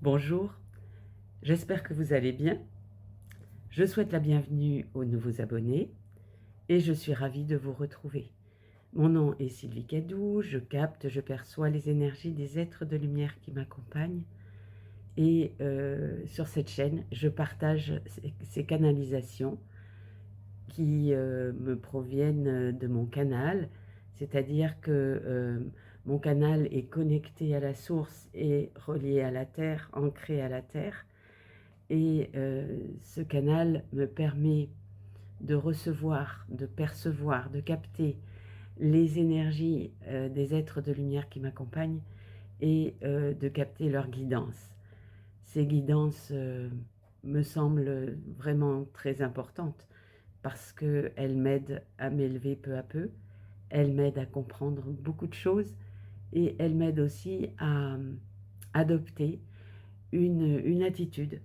Bonjour, j'espère que vous allez bien. Je souhaite la bienvenue aux nouveaux abonnés et je suis ravie de vous retrouver. Mon nom est Sylvie Cadou, je capte, je perçois les énergies des êtres de lumière qui m'accompagnent et sur cette chaîne, je partage ces canalisations qui me proviennent de mon canal, c'est-à-dire que mon canal est connecté à la source et relié à la Terre, ancré à la Terre. Et ce canal me permet de recevoir, de percevoir, de capter les énergies des êtres de lumière qui m'accompagnent et de capter leur guidance. Ces guidances me semblent vraiment très importantes parce qu'elles m'aident à m'élever peu à peu, elles m'aident à comprendre beaucoup de choses et elles m'aident aussi à adopter une attitude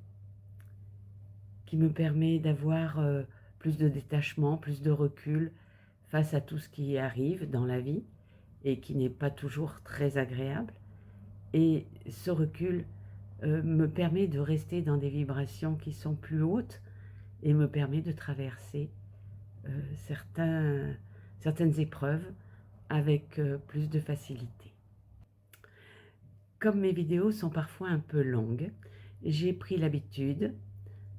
qui me permet d'avoir plus de détachement, plus de recul face à tout ce qui arrive dans la vie et qui n'est pas toujours très agréable. Et ce recul me permet de rester dans des vibrations qui sont plus hautes et me permet de traverser certaines épreuves avec plus de facilité. Comme mes vidéos sont parfois un peu longues, j'ai pris l'habitude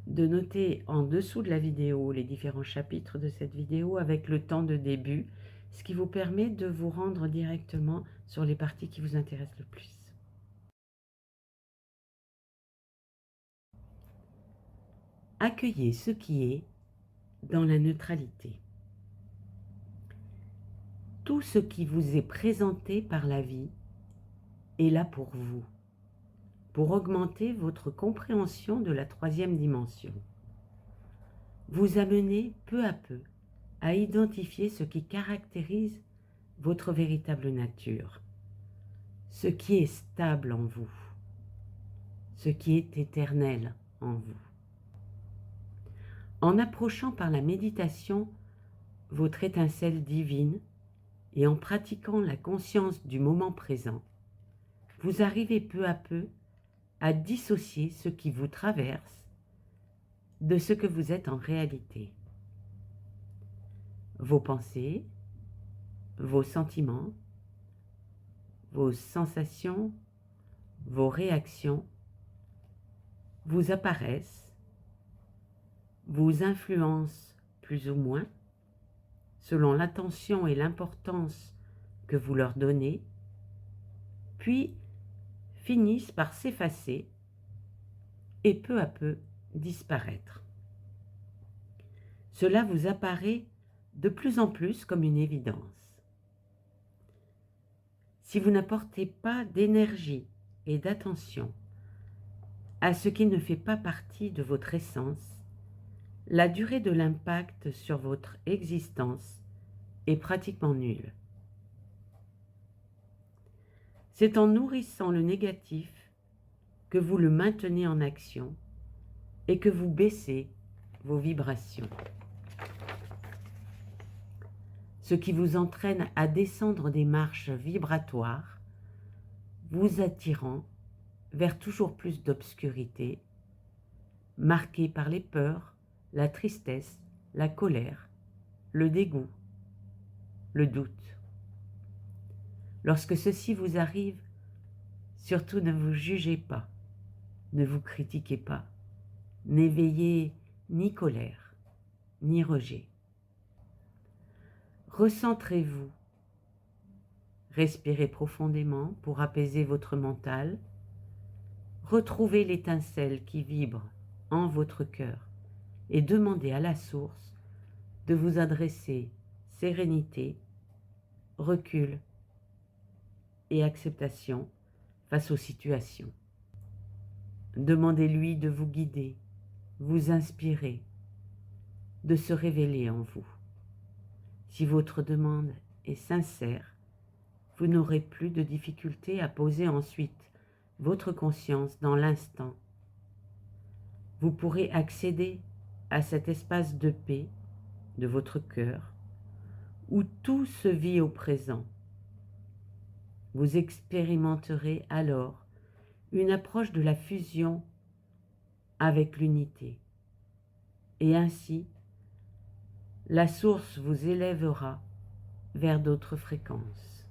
de noter en dessous de la vidéo les différents chapitres de cette vidéo avec le temps de début, ce qui vous permet de vous rendre directement sur les parties qui vous intéressent le plus. Accueillez ce qui est dans la neutralité. Tout ce qui vous est présenté par la vie est là pour vous, pour augmenter votre compréhension de la troisième dimension. Vous amenez peu à peu à identifier ce qui caractérise votre véritable nature, ce qui est stable en vous, ce qui est éternel en vous. En approchant par la méditation votre étincelle divine et en pratiquant la conscience du moment présent, vous arrivez peu à peu à dissocier ce qui vous traverse de ce que vous êtes en réalité. Vos pensées, vos sentiments, vos sensations, vos réactions vous apparaissent, vous influencent plus ou moins, selon l'attention et l'importance que vous leur donnez, puis finissent par s'effacer et peu à peu disparaître. Cela vous apparaît de plus en plus comme une évidence. Si vous n'apportez pas d'énergie et d'attention à ce qui ne fait pas partie de votre essence, la durée de l'impact sur votre existence est pratiquement nulle. C'est en nourrissant le négatif que vous le maintenez en action et que vous baissez vos vibrations. Ce qui vous entraîne à descendre des marches vibratoires, vous attirant vers toujours plus d'obscurité, marquée par les peurs, la tristesse, la colère, le dégoût, le doute. Lorsque ceci vous arrive, surtout ne vous jugez pas, ne vous critiquez pas, n'éveillez ni colère, ni rejet. Recentrez-vous, respirez profondément pour apaiser votre mental, retrouvez l'étincelle qui vibre en votre cœur et demandez à la source de vous adresser sérénité, recul et acceptation face aux situations. Demandez-lui de vous guider, vous inspirer, de se révéler en vous. Si votre demande est sincère, vous n'aurez plus de difficulté à poser ensuite votre conscience dans l'instant. Vous pourrez accéder à cet espace de paix de votre cœur où tout se vit au présent. Vous expérimenterez alors une approche de la fusion avec l'unité. Et ainsi, la source vous élèvera vers d'autres fréquences.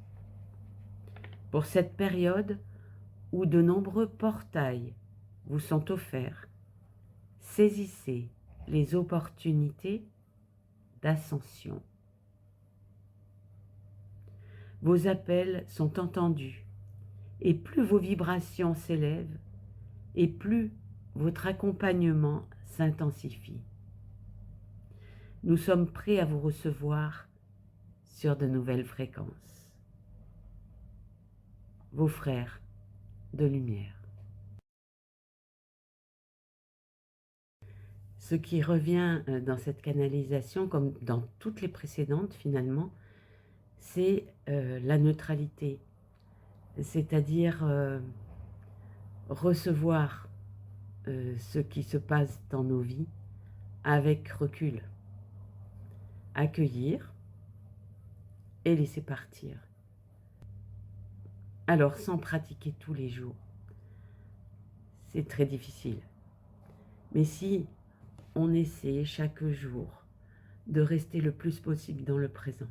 Pour cette période où de nombreux portails vous sont offerts, saisissez les opportunités d'ascension. Vos appels sont entendus, et plus vos vibrations s'élèvent, et plus votre accompagnement s'intensifie. Nous sommes prêts à vous recevoir sur de nouvelles fréquences. Vos frères de lumière. Ce qui revient dans cette canalisation, comme dans toutes les précédentes finalement, c'est la neutralité, c'est-à-dire recevoir ce qui se passe dans nos vies avec recul, accueillir et laisser partir. Alors sans pratiquer tous les jours, c'est très difficile. Mais si on essaie chaque jour de rester le plus possible dans le présent,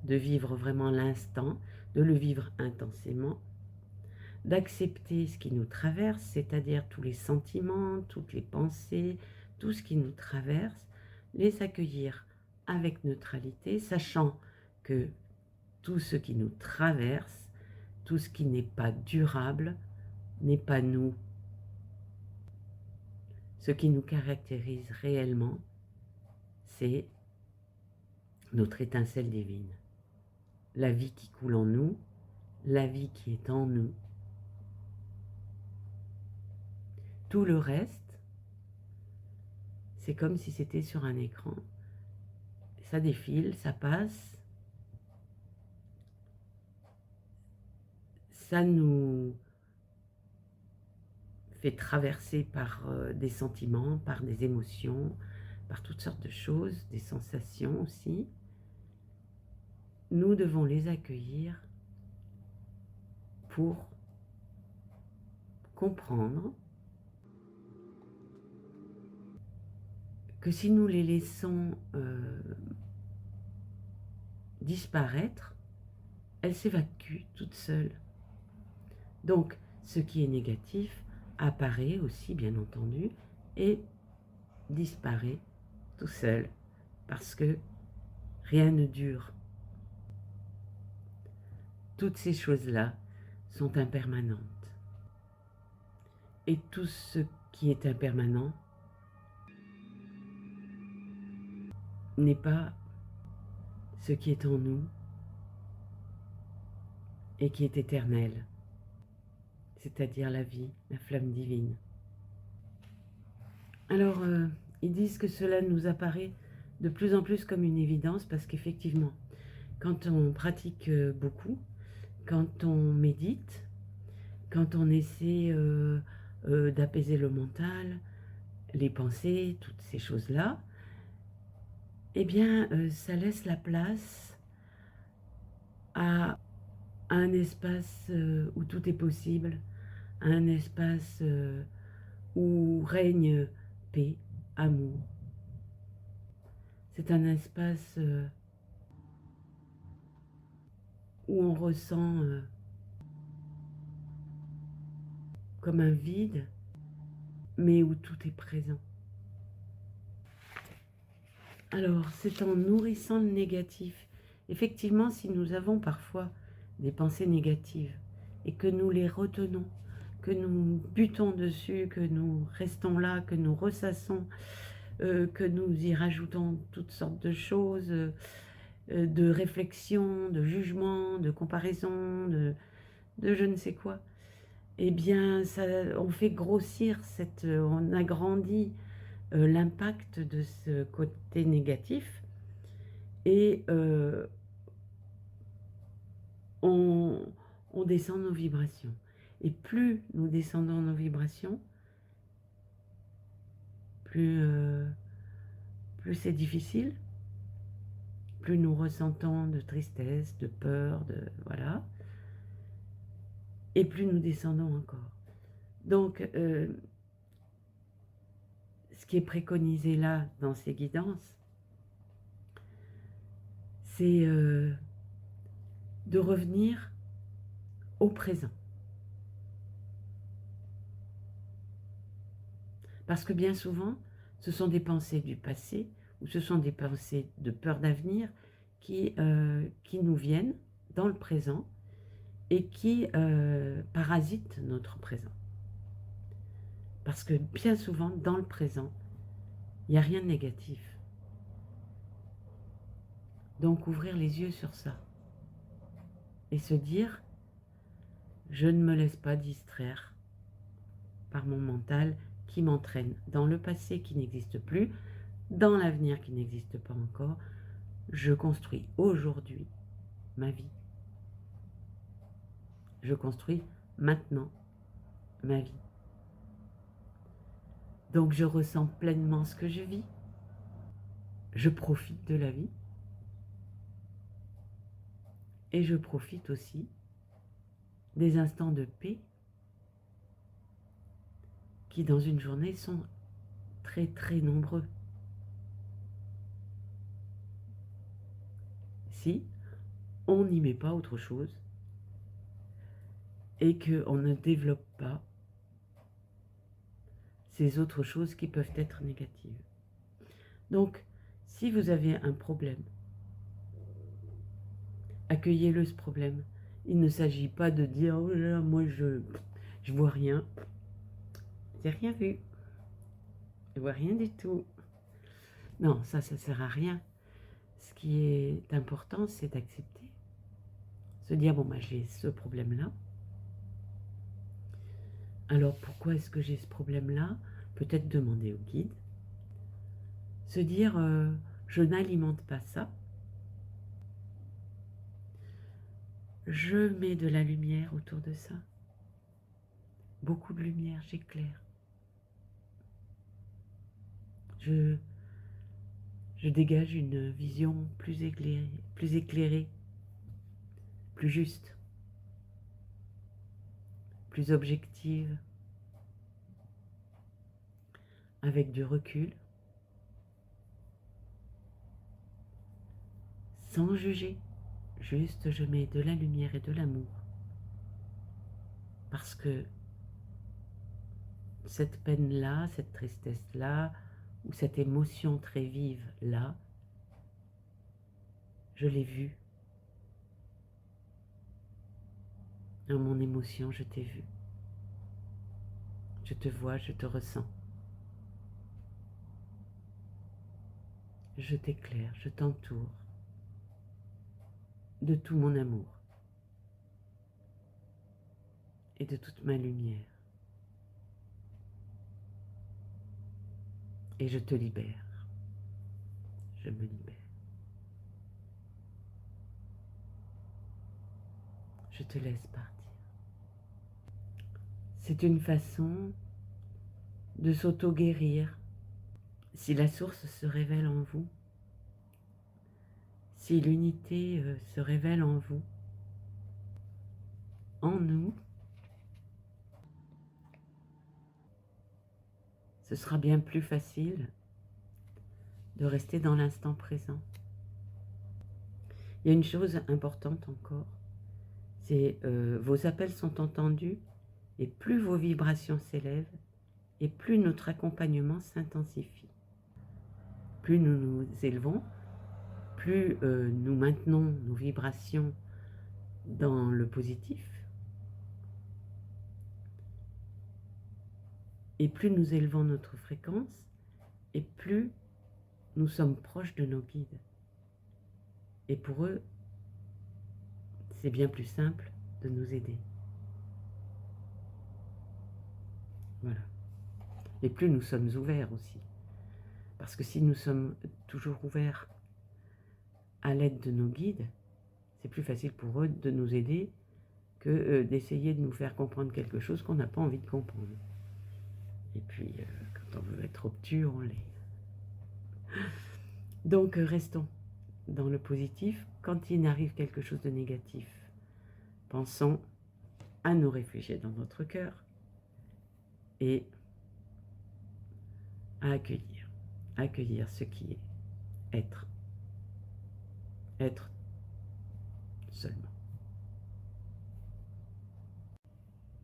de vivre vraiment l'instant, de le vivre intensément, d'accepter ce qui nous traverse, c'est-à-dire tous les sentiments, toutes les pensées, tout ce qui nous traverse, les accueillir avec neutralité, sachant que tout ce qui nous traverse, tout ce qui n'est pas durable, n'est pas nous. Ce qui nous caractérise réellement, c'est notre étincelle divine, la vie qui coule en nous, la vie qui est en nous. Tout le reste, c'est comme si c'était sur un écran. Ça défile, ça passe, ça nous fait traverser par des sentiments, par des émotions, par toutes sortes de choses, des sensations aussi. Nous devons les accueillir pour comprendre que si nous les laissons disparaître, elles s'évacuent toutes seules. Donc, ce qui est négatif apparaît aussi, bien entendu, et disparaît tout seul, parce que rien ne dure. Toutes ces choses-là sont impermanentes. Et tout ce qui est impermanent n'est pas ce qui est en nous et qui est éternel, c'est-à-dire la vie, la flamme divine. Alors, ils disent que cela nous apparaît de plus en plus comme une évidence parce qu'effectivement, quand on pratique beaucoup, quand on médite, quand on essaie d'apaiser le mental, les pensées, toutes ces choses-là, eh bien, ça laisse la place à un espace où tout est possible, à un espace où règne paix, amour. C'est un espace où on ressent comme un vide, mais où tout est présent. Alors, c'est en nourrissant le négatif. Effectivement, si nous avons parfois des pensées négatives et que nous les retenons, que nous butons dessus, que nous restons là, que nous ressassons, que nous y rajoutons toutes sortes de choses, de réflexion, de jugement, de comparaison, de je ne sais quoi, eh bien, ça, on fait grossir, on agrandit l'impact de ce côté négatif et on descend nos vibrations. Et plus nous descendons nos vibrations, plus c'est difficile, plus nous ressentons de tristesse, de peur, voilà, et plus nous descendons encore. Donc, ce qui est préconisé là, dans ces guidances, c'est de revenir au présent. Parce que bien souvent, ce sont des pensées du passé ou ce sont des pensées de peur d'avenir qui nous viennent dans le présent et qui parasitent notre présent. Parce que bien souvent, dans le présent, il n'y a rien de négatif. Donc ouvrir les yeux sur ça et se dire, je ne me laisse pas distraire par mon mental qui m'entraîne dans le passé qui n'existe plus, dans l'avenir qui n'existe pas encore. Je construis aujourd'hui ma vie. Je construis maintenant ma vie. Donc je ressens pleinement ce que je vis. Je profite de la vie. Et je profite aussi des instants de paix qui dans une journée sont très très nombreux. Si on n'y met pas autre chose et qu'on ne développe pas ces autres choses qui peuvent être négatives. Donc, si vous avez un problème, accueillez-le ce problème. Il ne s'agit pas de dire « Oh là là, moi je vois rien. J'ai rien vu. Je vois rien du tout. » Non, ça sert à rien. Ce qui est important, c'est d'accepter. Se dire « Bon, bah, j'ai ce problème-là. Alors, pourquoi est-ce que j'ai ce problème-là » Peut-être demander au guide. Se dire je n'alimente pas ça. Je mets de la lumière autour de ça. Beaucoup de lumière, j'éclaire. Je dégage une vision plus éclairée, plus juste, plus objective, avec du recul, sans juger. Juste, je mets de la lumière et de l'amour. Parce que cette peine-là, cette tristesse-là, ou cette émotion très vive-là, je l'ai vue. Dans mon émotion, je t'ai vu. Je te vois, je te ressens. Je t'éclaire, je t'entoure de tout mon amour et de toute ma lumière. Et je te libère. Je me libère. Je te laisse partir. C'est une façon de s'auto-guérir. Si la source se révèle en vous, si l'unité se révèle en vous, en nous, ce sera bien plus facile de rester dans l'instant présent. Il y a une chose importante encore, c'est vos appels sont entendus et plus vos vibrations s'élèvent et plus notre accompagnement s'intensifie. Plus nous nous élevons, plus nous maintenons nos vibrations dans le positif, et plus nous élevons notre fréquence, et plus nous sommes proches de nos guides. Et pour eux, c'est bien plus simple de nous aider. Voilà. Et plus nous sommes ouverts aussi. Parce que si nous sommes toujours ouverts à l'aide de nos guides, c'est plus facile pour eux de nous aider que d'essayer de nous faire comprendre quelque chose qu'on n'a pas envie de comprendre. Et puis, quand on veut être obtus, on l'est. Donc, restons dans le positif. Quand il arrive quelque chose de négatif, pensons à nous réfugier dans notre cœur et à accueillir. Accueillir ce qui est. Être. Être seulement.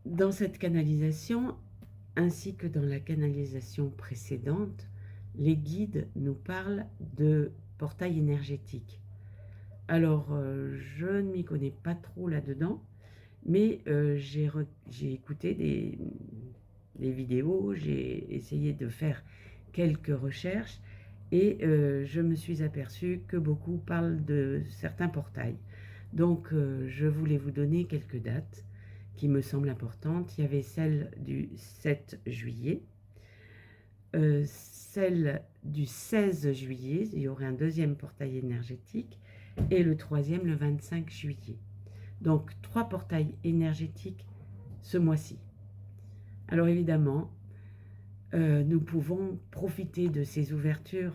Dans cette canalisation, ainsi que dans la canalisation précédente, les guides nous parlent de portail énergétique. Alors, je ne m'y connais pas trop là-dedans, mais j'ai écouté des vidéos, j'ai essayé de faire quelques recherches et je me suis aperçue que beaucoup parlent de certains portails. Donc, je voulais vous donner quelques dates qui me semblent importantes. Il y avait celle du 7 juillet, celle du 16 juillet, il y aurait un deuxième portail énergétique, et le troisième le 25 juillet. Donc 3 portails énergétiques ce mois-ci. Alors évidemment, nous pouvons profiter de ces ouvertures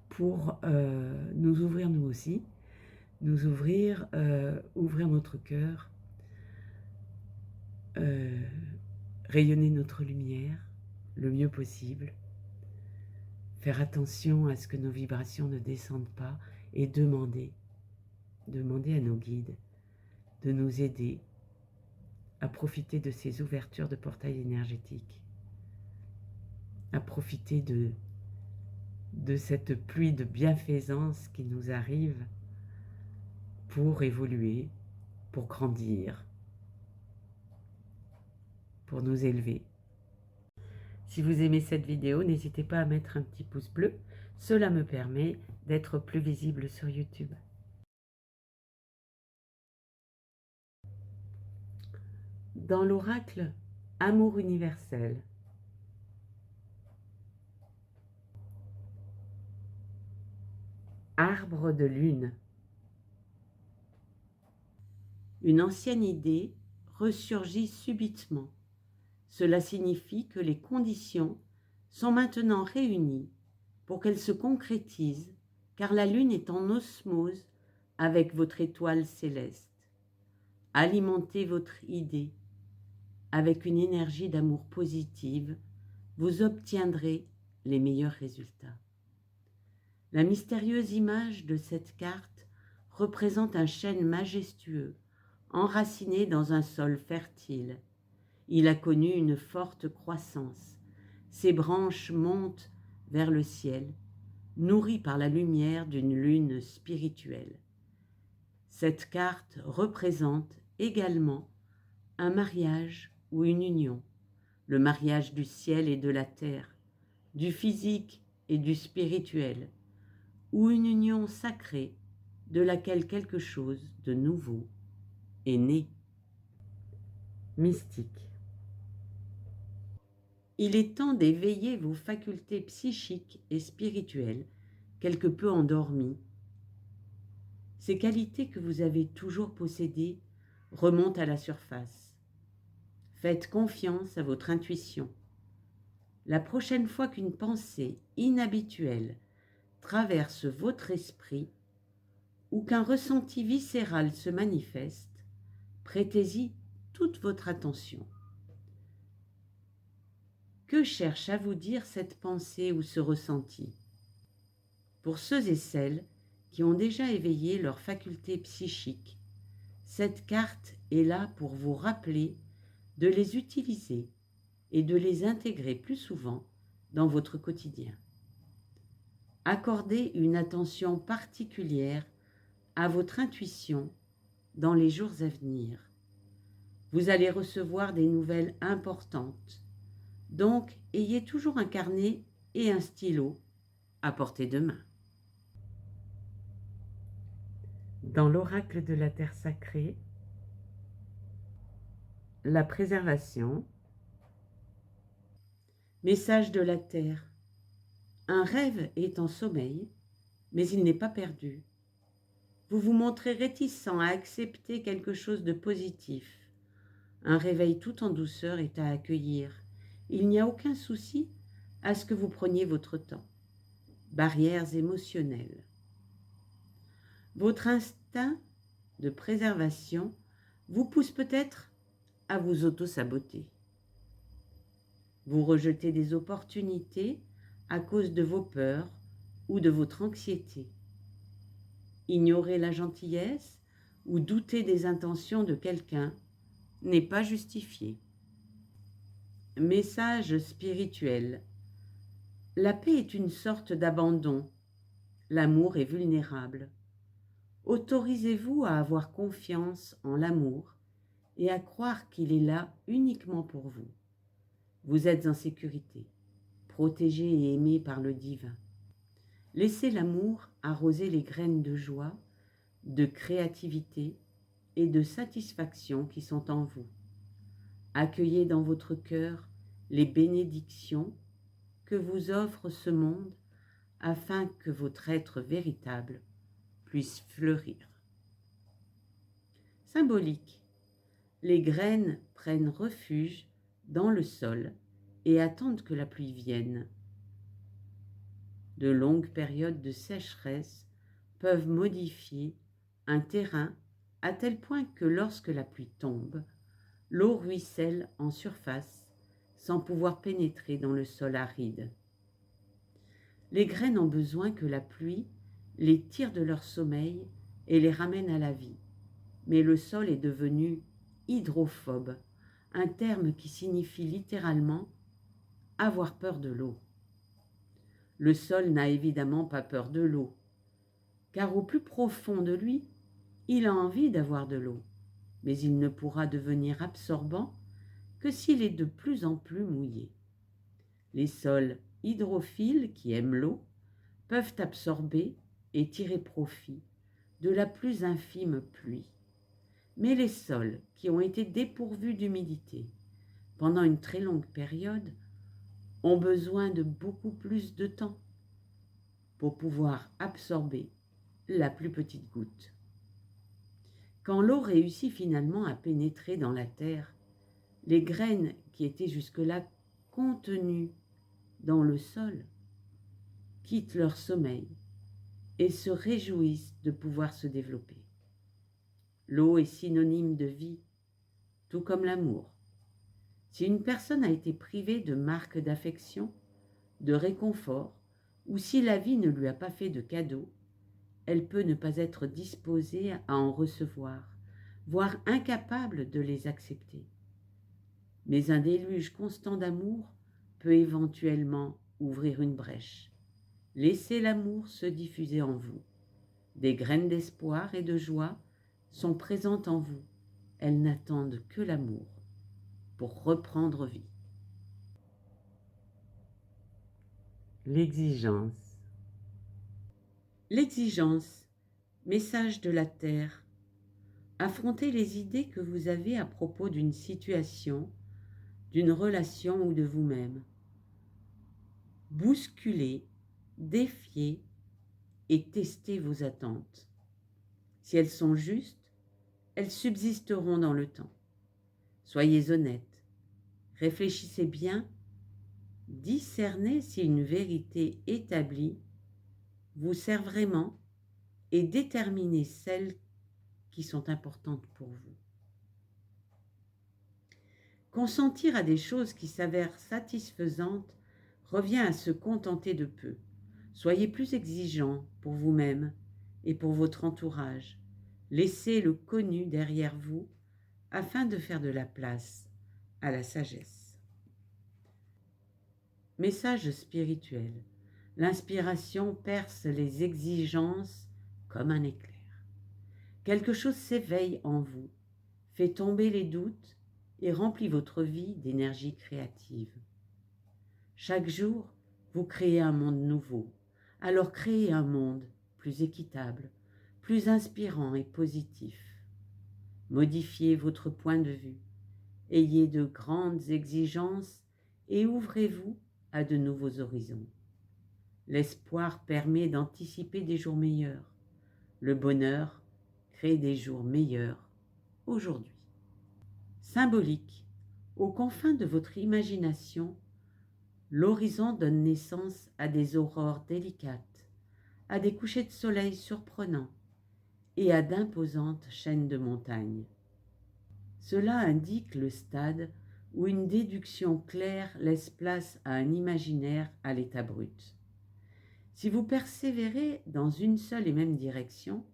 pour nous ouvrir nous aussi, nous ouvrir, ouvrir notre cœur, rayonner notre lumière le mieux possible, faire attention à ce que nos vibrations ne descendent pas et demander à nos guides de nous aider à profiter de ces ouvertures de portails énergétiques, à profiter de cette pluie de bienfaisance qui nous arrive pour évoluer, pour grandir, pour nous élever. Si vous aimez cette vidéo, n'hésitez pas à mettre un petit pouce bleu, cela me permet d'être plus visible sur YouTube. Dans l'oracle Amour universel, arbre de lune, une ancienne idée ressurgit subitement. Cela signifie que les conditions sont maintenant réunies pour qu'elles se concrétisent, car la lune est en osmose avec votre étoile céleste. Alimentez votre idée avec une énergie d'amour positive, vous obtiendrez les meilleurs résultats. La mystérieuse image de cette carte représente un chêne majestueux, enraciné dans un sol fertile. Il a connu une forte croissance. Ses branches montent vers le ciel, nourries par la lumière d'une lune spirituelle. Cette carte représente également un mariage ou une union, le mariage du ciel et de la terre, du physique et du spirituel, ou une union sacrée de laquelle quelque chose de nouveau est né. Mystique. Il est temps d'éveiller vos facultés psychiques et spirituelles, quelque peu endormies. Ces qualités que vous avez toujours possédées remontent à la surface. Faites confiance à votre intuition. La prochaine fois qu'une pensée inhabituelle traverse votre esprit ou qu'un ressenti viscéral se manifeste, prêtez-y toute votre attention. Que cherche à vous dire cette pensée ou ce ressenti? Pour ceux et celles qui ont déjà éveillé leurs facultés psychiques, cette carte est là pour vous rappeler de les utiliser et de les intégrer plus souvent dans votre quotidien. Accordez une attention particulière à votre intuition dans les jours à venir. Vous allez recevoir des nouvelles importantes, donc ayez toujours un carnet et un stylo à portée de main. Dans l'oracle de la terre sacrée, la préservation. Message de la terre. Un rêve est en sommeil, mais il n'est pas perdu. Vous vous montrez réticent à accepter quelque chose de positif. Un réveil tout en douceur est à accueillir. Il n'y a aucun souci à ce que vous preniez votre temps. Barrières émotionnelles. Votre instinct de préservation vous pousse peut-être à vous auto-saboter. Vous rejetez des opportunités à cause de vos peurs ou de votre anxiété. Ignorer la gentillesse ou douter des intentions de quelqu'un n'est pas justifié. Message spirituel. La paix est une sorte d'abandon. L'amour est vulnérable. Autorisez-vous à avoir confiance en l'amour et à croire qu'il est là uniquement pour vous. Vous êtes en sécurité, protégé et aimé par le divin. Laissez l'amour arroser les graines de joie, de créativité et de satisfaction qui sont en vous. Accueillez dans votre cœur les bénédictions que vous offre ce monde afin que votre être véritable puisse fleurir. Symbolique. Les graines prennent refuge dans le sol et attendent que la pluie vienne. De longues périodes de sécheresse peuvent modifier un terrain à tel point que lorsque la pluie tombe, l'eau ruisselle en surface sans pouvoir pénétrer dans le sol aride. Les graines ont besoin que la pluie les tire de leur sommeil et les ramène à la vie. Mais le sol est devenu hydrophobe, un terme qui signifie littéralement avoir peur de l'eau. Le sol n'a évidemment pas peur de l'eau, car au plus profond de lui, il a envie d'avoir de l'eau, mais il ne pourra devenir absorbant que s'il est de plus en plus mouillé. Les sols hydrophiles qui aiment l'eau peuvent absorber et tirer profit de la plus infime pluie. Mais les sols qui ont été dépourvus d'humidité pendant une très longue période ont besoin de beaucoup plus de temps pour pouvoir absorber la plus petite goutte. Quand l'eau réussit finalement à pénétrer dans la terre, les graines qui étaient jusque-là contenues dans le sol quittent leur sommeil et se réjouissent de pouvoir se développer. L'eau est synonyme de vie, tout comme l'amour. Si une personne a été privée de marques d'affection, de réconfort, ou si la vie ne lui a pas fait de cadeaux, elle peut ne pas être disposée à en recevoir, voire incapable de les accepter. Mais un déluge constant d'amour peut éventuellement ouvrir une brèche. Laissez l'amour se diffuser en vous. Des graines d'espoir et de joie sont présentes en vous. Elles n'attendent que l'amour pour reprendre vie. L'exigence. L'exigence, message de la terre. Affrontez les idées que vous avez à propos d'une situation, d'une relation ou de vous-même. Bousculez, défiez et testez vos attentes. Si elles sont justes, elles subsisteront dans le temps. Soyez honnête, réfléchissez bien, discernez si une vérité établie vous sert vraiment et déterminez celles qui sont importantes pour vous. Consentir à des choses qui s'avèrent satisfaisantes revient à se contenter de peu. Soyez plus exigeant pour vous-même et pour votre entourage. Laissez le connu derrière vous afin de faire de la place à la sagesse. Message spirituel. L'inspiration perce les exigences comme un éclair. Quelque chose s'éveille en vous, fait tomber les doutes et remplit votre vie d'énergie créative. Chaque jour, vous créez un monde nouveau. Alors créez un monde plus équitable, plus inspirant et positif. Modifiez votre point de vue. Ayez de grandes exigences et ouvrez-vous à de nouveaux horizons. L'espoir permet d'anticiper des jours meilleurs. Le bonheur crée des jours meilleurs aujourd'hui. Symbolique. Aux confins de votre imagination, l'horizon donne naissance à des aurores délicates, à des couchers de soleil surprenants et à d'imposantes chaînes de montagnes. Cela indique le stade où une déduction claire laisse place à un imaginaire à l'état brut. Si vous persévérez dans une seule et même direction,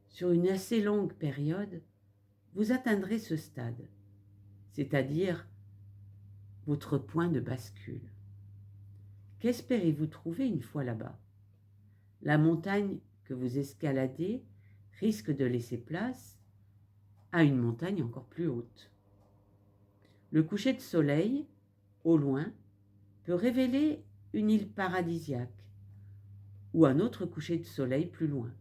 sur une assez longue période, vous atteindrez ce stade, c'est-à-dire votre point de bascule. Qu'espérez-vous trouver une fois là-bas? La montagne que vous escaladez risque de laisser place à une montagne encore plus haute. Le coucher de soleil, au loin, peut révéler une île paradisiaque ou un autre coucher de soleil plus loin.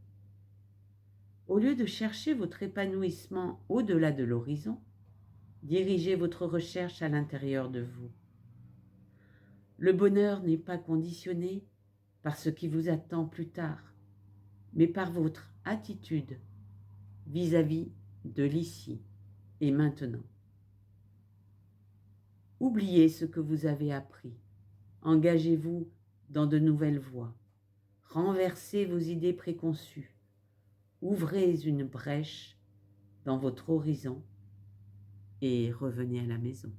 Au lieu de chercher votre épanouissement au-delà de l'horizon, dirigez votre recherche à l'intérieur de vous. Le bonheur n'est pas conditionné par ce qui vous attend plus tard, mais par votre attitude vis-à-vis de l'ici et maintenant. Oubliez ce que vous avez appris. Engagez-vous dans de nouvelles voies. Renversez vos idées préconçues. Ouvrez une brèche dans votre horizon et revenez à la maison.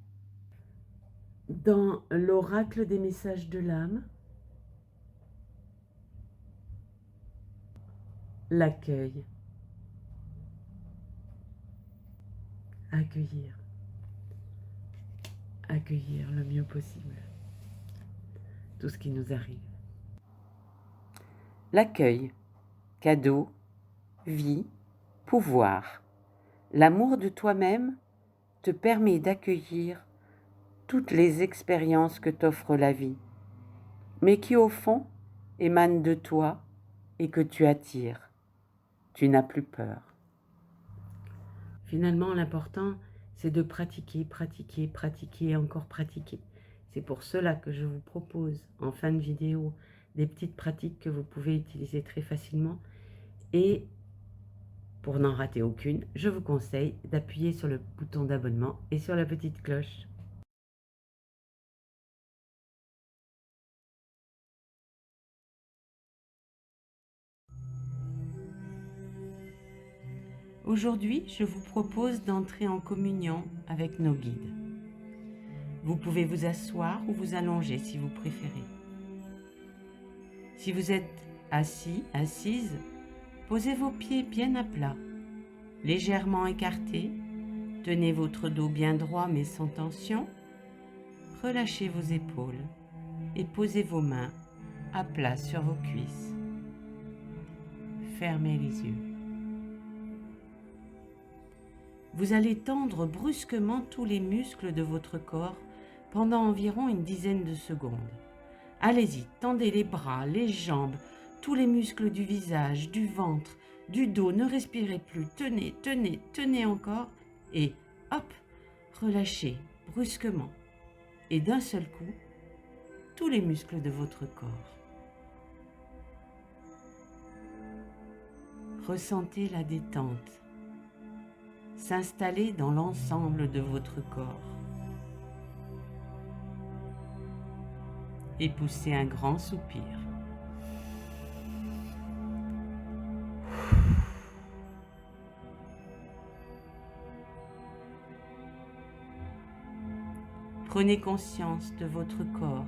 Dans l'oracle des messages de l'âme, l'accueil. Accueillir. Accueillir le mieux possible tout ce qui nous arrive. L'accueil. Cadeau, vie, pouvoir. L'amour de toi-même te permet d'accueillir toutes les expériences que t'offre la vie, mais qui au fond émanent de toi et que tu attires. Tu n'as plus peur. Finalement, l'important, c'est de pratiquer, pratiquer, pratiquer et encore pratiquer. C'est pour cela que je vous propose en fin de vidéo des petites pratiques que vous pouvez utiliser très facilement. Et pour n'en rater aucune, je vous conseille d'appuyer sur le bouton d'abonnement et sur la petite cloche. Aujourd'hui, je vous propose d'entrer en communion avec nos guides. Vous pouvez vous asseoir ou vous allonger si vous préférez. Si vous êtes assis, assise, posez vos pieds bien à plat, légèrement écartés. Tenez votre dos bien droit mais sans tension. Relâchez vos épaules et posez vos mains à plat sur vos cuisses. Fermez les yeux. Vous allez tendre brusquement tous les muscles de votre corps pendant environ une dizaine de secondes. Allez-y, tendez les bras, les jambes, tous les muscles du visage, du ventre, du dos. Ne respirez plus. Tenez, tenez, tenez encore et hop, relâchez brusquement. Et d'un seul coup, tous les muscles de votre corps. Ressentez la détente s'installer dans l'ensemble de votre corps. Et poussez un grand soupir. Prenez conscience de votre corps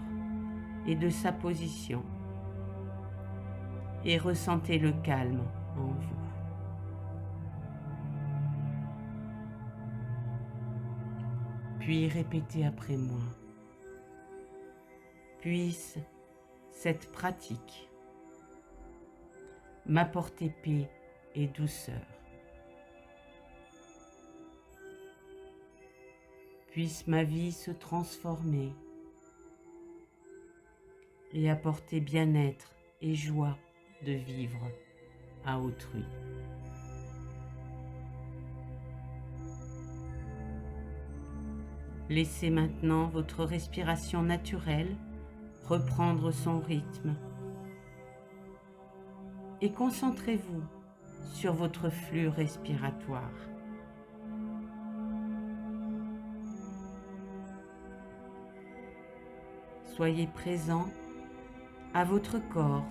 et de sa position et ressentez le calme en vous. Puis répétez après moi. Puisse cette pratique m'apporter paix et douceur. Puisse ma vie se transformer et apporter bien-être et joie de vivre à autrui. Laissez maintenant votre respiration naturelle reprendre son rythme et concentrez-vous sur votre flux respiratoire. Soyez présent à votre corps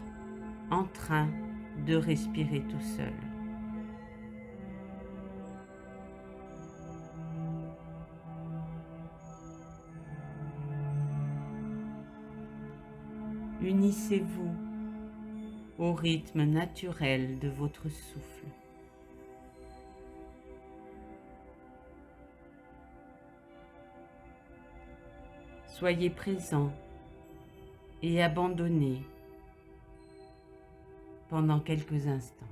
en train de respirer tout seul. Unissez-vous au rythme naturel de votre souffle. Soyez présent et abandonné pendant quelques instants.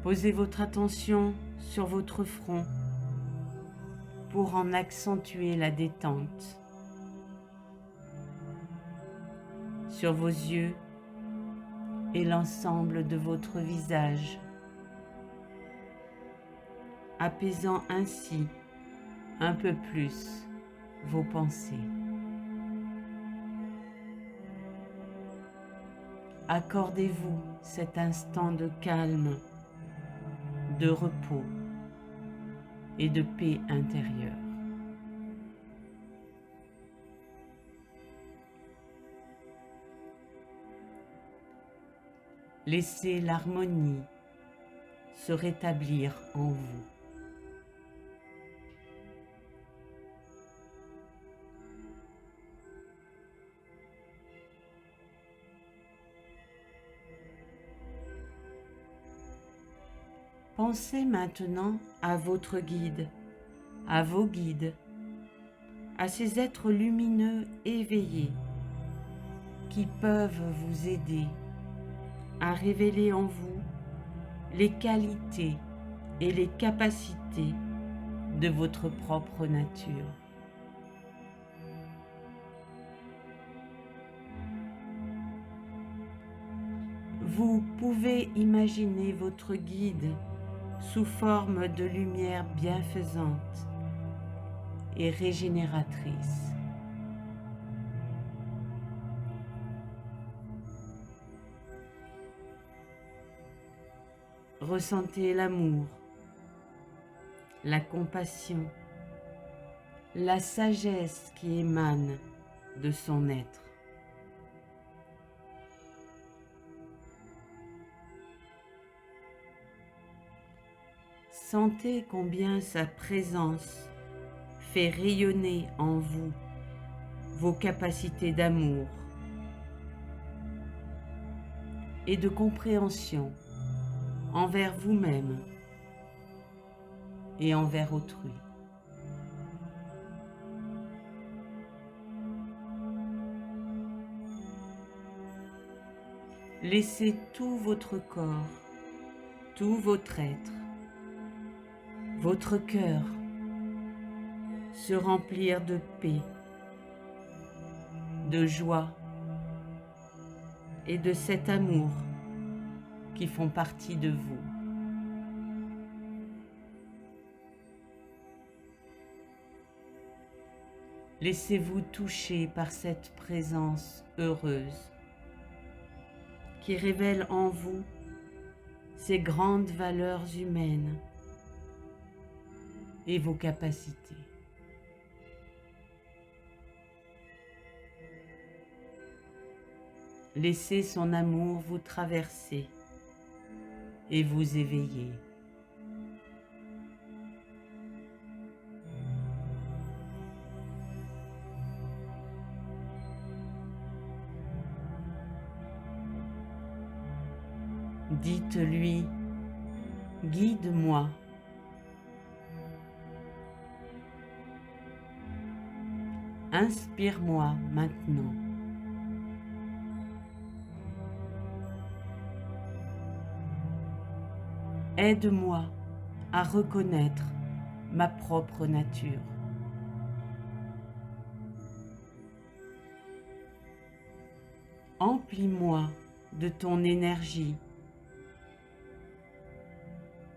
Posez votre attention sur votre front pour en accentuer la détente, sur vos yeux et l'ensemble de votre visage, apaisant ainsi un peu plus vos pensées. Accordez-vous cet instant de calme, de repos et de paix intérieure. Laissez l'harmonie se rétablir en vous. Pensez maintenant à votre guide, à vos guides, à ces êtres lumineux éveillés qui peuvent vous aider à révéler en vous les qualités et les capacités de votre propre nature. Vous pouvez imaginer votre guide sous forme de lumière bienfaisante et régénératrice. Ressentez l'amour, la compassion, la sagesse qui émane de son être. Sentez combien sa présence fait rayonner en vous vos capacités d'amour et de compréhension envers vous-même et envers autrui. Laissez tout votre corps, tout votre être, votre cœur se remplir de paix, de joie et de cet amour qui font partie de vous. Laissez-vous toucher par cette présence heureuse qui révèle en vous ces grandes valeurs humaines et vos capacités. Laissez son amour vous traverser et vous éveiller. Dites-lui, guide-moi. Inspire-moi maintenant. Aide-moi à reconnaître ma propre nature. Emplis-moi de ton énergie,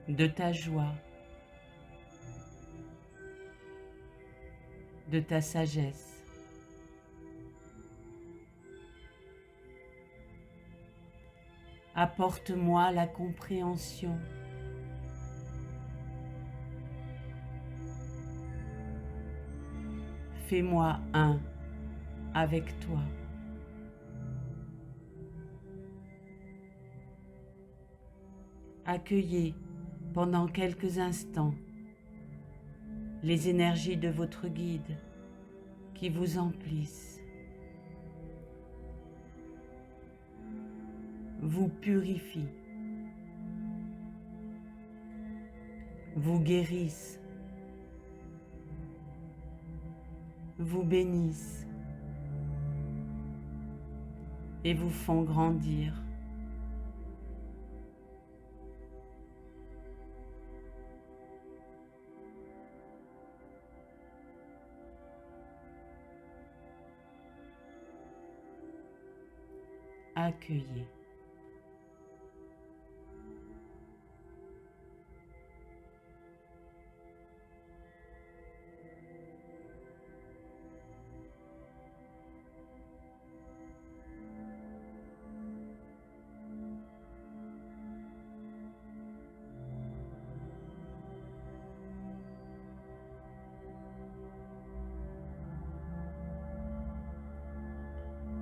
de ta joie, de ta sagesse. Apporte-moi la compréhension. Fais-moi un avec toi. Accueillez pendant quelques instants les énergies de votre guide qui vous emplissent, vous purifient, vous guérissent, vous bénissent et vous font grandir. Accueillez.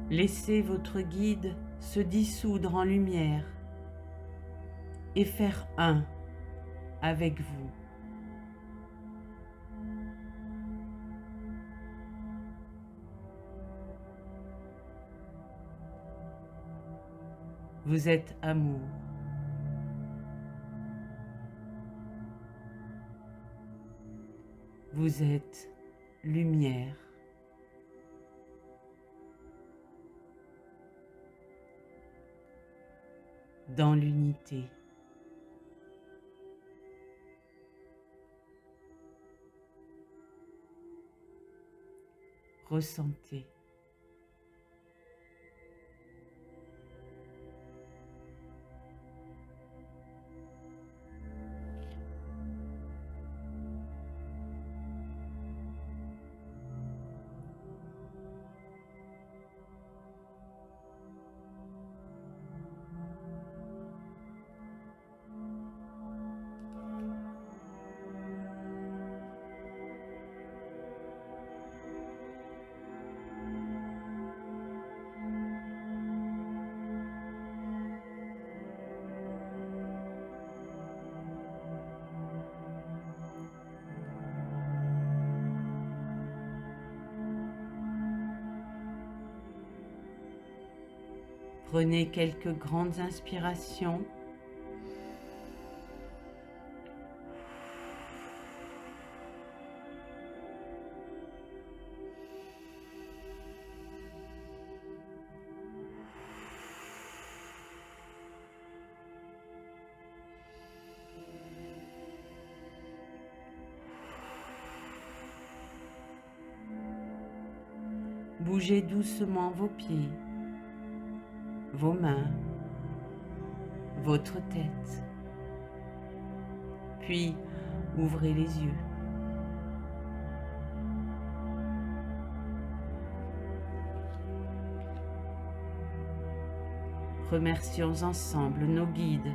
Laissez votre guide se dissoudre en lumière et faire un avec vous. Vous êtes amour. Vous êtes lumière. Dans l'unité. Ressentez. Prenez quelques grandes inspirations. Bougez doucement vos pieds, vos mains, votre tête, puis ouvrez les yeux. Remercions ensemble nos guides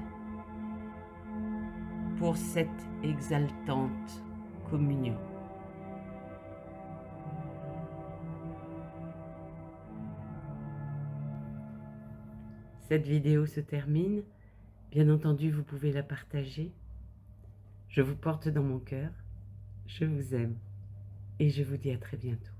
pour cette exaltante communion. Cette vidéo se termine. Bien entendu, vous pouvez la partager. Je vous porte dans mon cœur. Je vous aime et je vous dis à très bientôt.